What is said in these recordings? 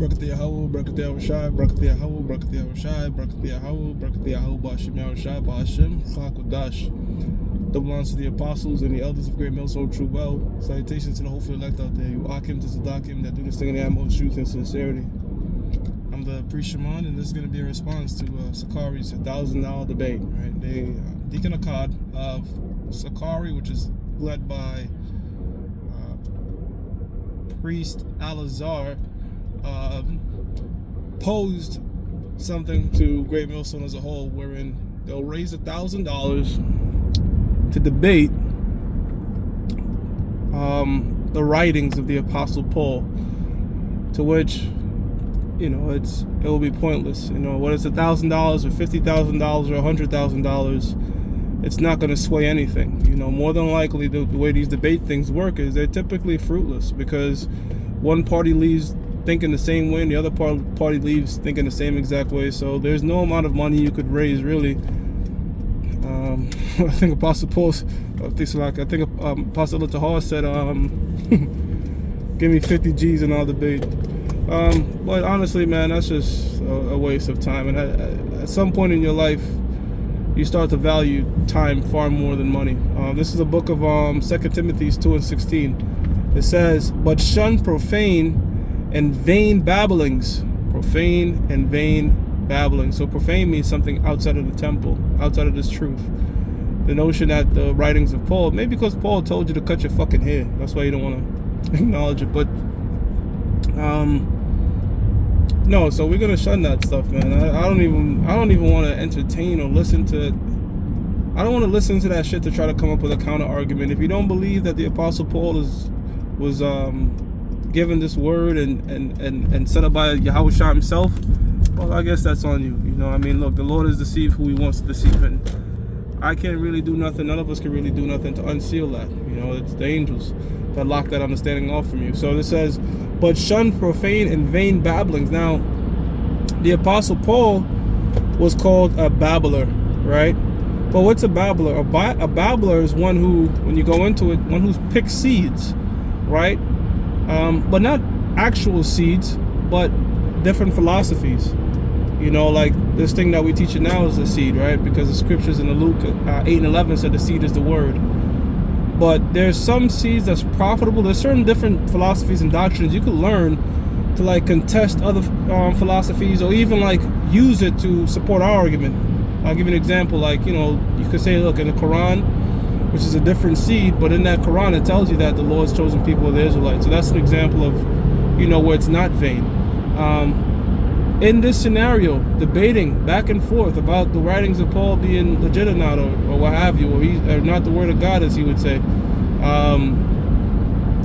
Brakat Yahweh, Brakat Yahushai, Brakat Yahweh, Brakat Yahushai, Brakat Yahweh, Brakat Yahweh, Ba'ashem Yahushai, Ba'ashem, Chakodash. Double honors to the apostles and the elders of Great Millstone True Well. Salutations to the hopefully elect out there. You Akim to Zadakim that do this thing in the utmost truth and sincerity. I'm the priest Shaman, and this is going to be a response to Sicari's $1,000 debate. Right? Deacon Akkad of Sicarii, which is led by priest Alazar, posed something to Great Millstone as a whole, wherein they'll raise $1,000 to debate the writings of the Apostle Paul, to which, it will be pointless. Whether it's $1,000 or $50,000 or $100,000, it's not going to sway anything. More than likely, the way these debate things work is they're typically fruitless, because one party leaves thinking the same way and the other party leaves thinking the same exact way. So there's no amount of money you could raise, really. I think Apostle Paul's, Apostle Tahar said, give me 50 G's and I'll debate. But honestly, man, that's just a waste of time. And at some point in your life, you start to value time far more than money. This is a book of 2 Timothy 2:16. It says, but shun profane and vain babblings. Profane and vain babblings. So profane means something outside of the temple, outside of this truth. The notion that the writings of Paul, maybe because Paul told you to cut your fucking hair, that's why you don't want to acknowledge it. But no, so we're gonna shun that stuff, man. I don't even want to entertain or listen to it. I don't want to listen to that shit to try to come up with a counter argument. If you don't believe that the Apostle Paul was given this word and set up by Yahushua himself, well, I guess that's on you. Look, the Lord is deceived who he wants to deceive, and I can't really do nothing. None of us can really do nothing to unseal that. It's the angels that lock that understanding off from you. So it says, but shun profane and vain babblings. Now, the Apostle Paul was called a babbler, right? But what's a babbler? A babbler is one who, when you go into it, one who picks seeds, right? But not actual seeds, but different philosophies. Like this thing that we teach it now is a seed, right? Because the scriptures in the Luke 8:11 said the seed is the word. But there's some seeds that's profitable. There's certain different philosophies and doctrines you could learn to contest other philosophies, or even use it to support our argument. I'll give you an example. You could say, look, in the Quran, which is a different seed, but in that Quran it tells you that the Lord's chosen people are the Israelites. So that's an example of, where it's not vain. In this scenario, debating back and forth about the writings of Paul being legit or not, or what have you, or not the word of God, as he would say,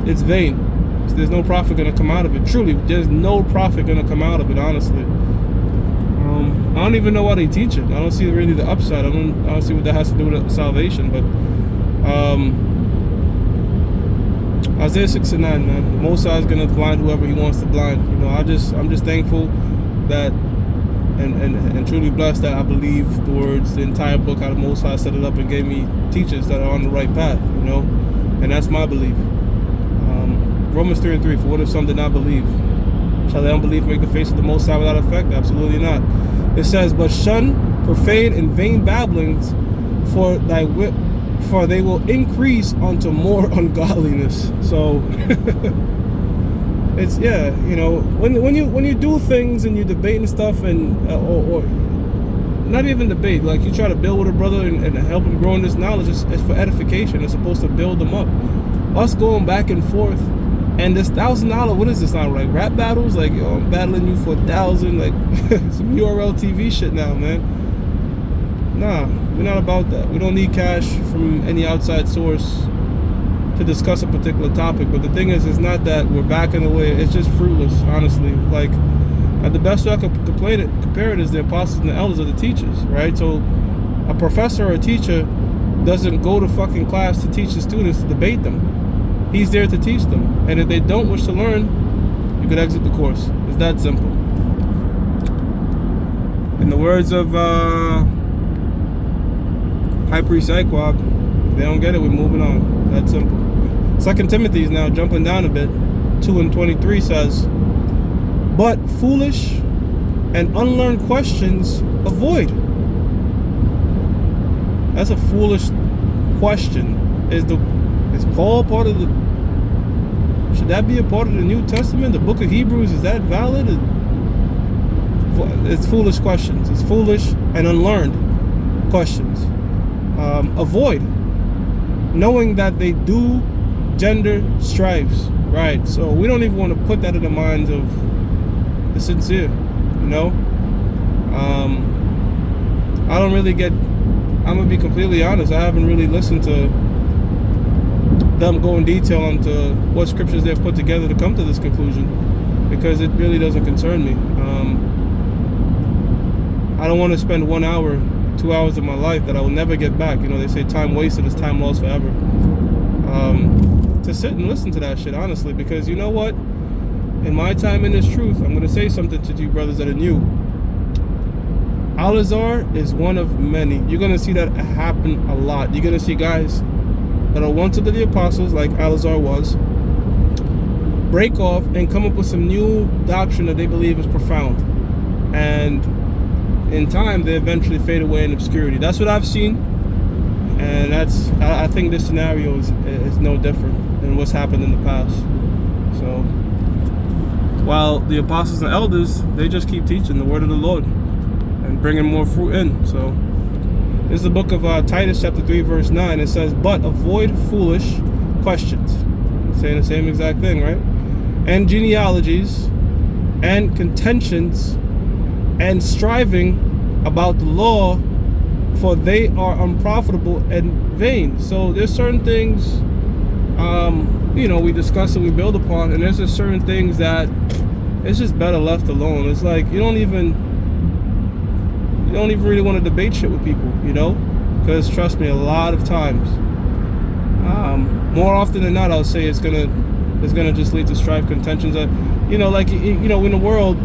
it's vain. So there's no profit going to come out of it. Truly, there's no profit going to come out of it, honestly. I don't even know why they teach it. I don't see really the upside. I don't see what that has to do with salvation. But Isaiah 6:9, man, the Most High is going to blind whoever he wants to blind. I'm just thankful that and truly blessed that I believe the words, the entire book, how the Most High set it up and gave me teachers that are on the right path, and that's my belief. Romans 3:3, for what if some did not believe? Shall their unbelief make the face of the Most High without effect? Absolutely not. It says, but shun profane and vain babblings, for they will increase unto more ungodliness. So it's, when you do things and you debate and stuff, and or not even debate, you try to build with a brother and help him grow in this knowledge, it's for edification. It's supposed to build them up. Us going back and forth, and this $1,000, what does this sound like? Rap battles? I'm battling you for 1,000, some URL TV shit now, man. Nah, we're not about that. We don't need cash from any outside source to discuss a particular topic. But the thing is, it's not that we're backing away. It's just fruitless, honestly. The best way I could compare it is the apostles and the elders are the teachers, right? So a professor or a teacher doesn't go to fucking class to teach the students to debate them. He's there to teach them. And if they don't wish to learn, you could exit the course. It's that simple. In the words of High Priest Iquab, if they don't get it, we're moving on. That simple. 2 Timothy is now jumping down a bit. 2:23 says, but foolish and unlearned questions avoid. That's a foolish question. Is Paul part of the? Should that be a part of the New Testament? The Book of Hebrews, is that valid? It's foolish questions. It's foolish and unlearned questions. Avoid, knowing that they do gender strifes. Right. So we don't even want to put that in the minds of the sincere. You know. I don't really get. I'm gonna be completely honest. I haven't really listened to them go in detail onto what scriptures they've put together to come to this conclusion, because it really doesn't concern me. I don't want to spend 1 hour, 2 hours of my life that I will never get back. You know, they say time wasted is time lost forever. To sit and listen to that shit, honestly, because you know what? In my time in this truth, I'm going to say something to you brothers that are new. Al-Azhar is one of many. You're going to see that happen a lot. You're going to see guys that are once under the apostles, like Al-Azhar was, break off and come up with some new doctrine that they believe is profound. And in time, they eventually fade away in obscurity. That's what I've seen. And I think this scenario is no different than what's happened in the past. So, while the apostles and elders, they just keep teaching the word of the Lord and bringing more fruit in. So, this is the book of Titus chapter 3 verse 9. It says, but avoid foolish questions. It's saying the same exact thing, right? And genealogies and contentions and striving about the law, for they are unprofitable and vain. So there's certain things, you know, we discuss and we build upon, and there's just certain things that it's just better left alone. It's like you don't even really want to debate shit with people, you know, because trust me, a lot of times, more often than not, I'll say it's gonna just lead to strife, contentions. You know, like you know, in the world,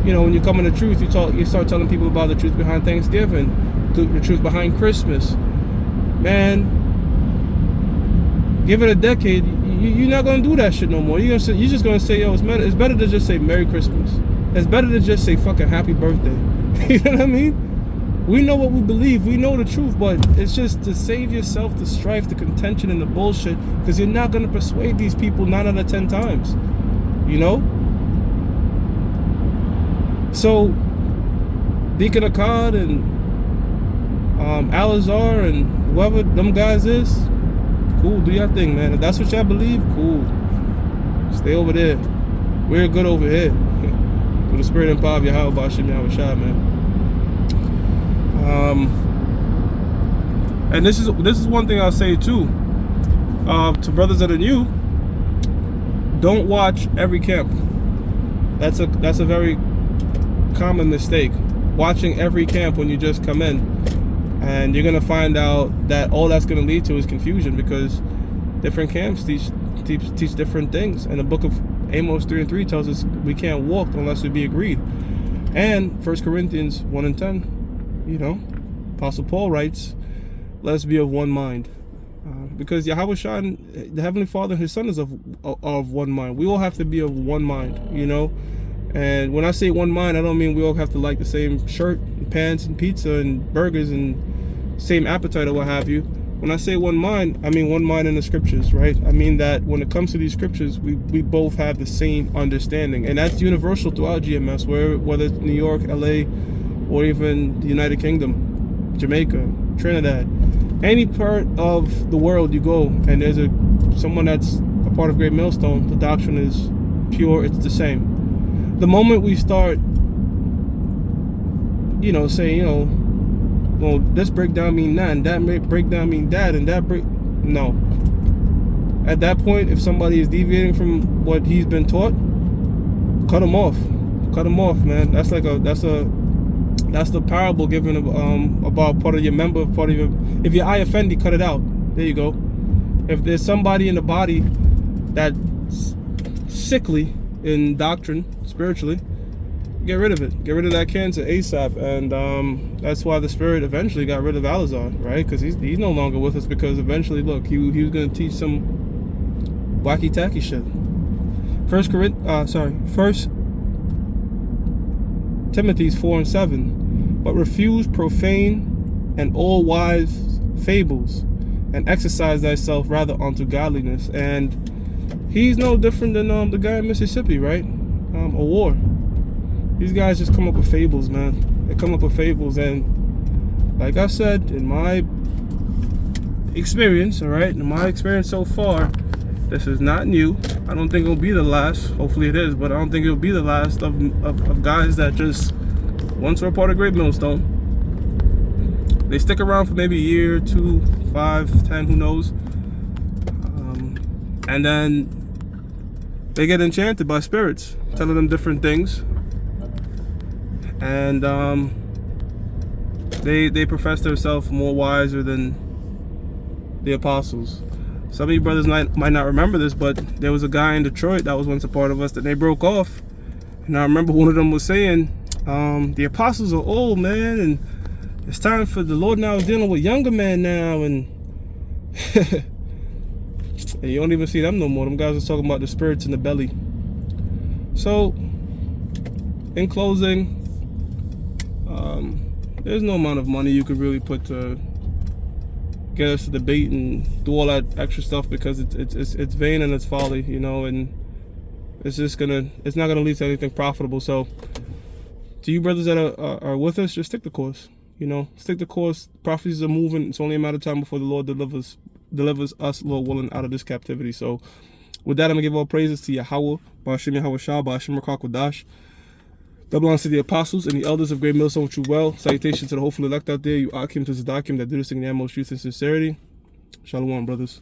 you know, when you come in the truth, you start telling people about the truth behind Thanksgiving, the truth behind Christmas. Man, give it a decade, you're not gonna do that shit no more. You're just gonna say, yo, it's better to just say Merry Christmas. It's better to just say fucking Happy Birthday. You know what I mean? We know what we believe, we know the truth, but it's just to save yourself the strife, the contention, and the bullshit, because you're not gonna persuade these people 9 out of 10 times. You know? So Deacon Akkad and Al-Azhar and whoever them guys is, cool, do your thing, man. If that's what y'all believe, cool. Stay over there. We're good over here. With the spirit and power of Yahweh Bashim Yahweh Shah, man. And this is one thing I'll say too, to brothers that are new. Don't watch every camp. That's a very common mistake. Watching every camp when you just come in, and you're gonna find out that all that's gonna lead to is confusion, because different camps teach different things. And the book of Amos 3:3 tells us we can't walk unless we be agreed. And 1 Corinthians 1:10, you know, Apostle Paul writes, let's be of one mind. Because Yahweh Shah, the Heavenly Father and His Son is of one mind. We all have to be of one mind, you know. And when I say one mind, I don't mean we all have to like the same shirt and pants and pizza and burgers and same appetite or what have you. When I say one mind, I mean one mind in the scriptures, right? I mean that when it comes to these scriptures, we both have the same understanding. And that's universal throughout GMS, whether it's New York, LA, or even the United Kingdom, Jamaica, Trinidad. Any part of the world you go and there's someone that's a part of Great Millstone, the doctrine is pure, it's the same. The moment we start, you know, saying, you know, well, this breakdown mean that, and that breakdown mean that, and that no. At that point, if somebody is deviating from what he's been taught, cut him off. Cut him off, man. That's the parable given about part of your member, if your eye offend you, cut it out. There you go. If there's somebody in the body that's sickly in doctrine, spiritually, get rid of it. Get rid of that cancer ASAP. And that's why the Spirit eventually got rid of Al-Azhar, right? Because he's no longer with us, because eventually, look, he was going to teach some wacky tacky shit. First Timothy's 4:7. But refuse profane and all wise fables, and exercise thyself rather unto godliness. And he's no different than the guy in Mississippi, right? A war. These guys just come up with fables, man. They come up with fables, and like I said, in my experience, all right, in my experience so far, this is not new. I don't think it'll be the last. Hopefully it is, but I don't think it'll be the last of guys that just once were a part of Great Millstone. They stick around for maybe a year, 2, 5, 10, who knows? And then they get enchanted by spirits, telling them different things. And they profess themselves more wiser than the apostles. Some of you brothers might not remember this, but there was a guy in Detroit that was once a part of us that they broke off. And I remember one of them was saying, the apostles are old, man, and it's time for the Lord now is dealing with younger men now. And, and you don't even see them no more. Them guys are talking about the spirits in the belly. So, in closing, there's no amount of money you could really put to get us to debate and do all that extra stuff, because it's vain and it's folly, you know, and it's not gonna lead to anything profitable. So to you brothers that are with us, just stick the course, you know, stick the course. Prophecies are moving. It's only a matter of time before the Lord delivers us, Lord willing, out of this captivity. So with that, I'm gonna give all praises to Yahweh, Ba'ashim Yahweh Shah, Ba'ashim Rakak Wadash. That belongs to the apostles and the elders of Great Millstone with you well. Salutations to the hopeful elect out there, you Akim to Zadakim that do this thing in the most truth and sincerity. Shalom, brothers.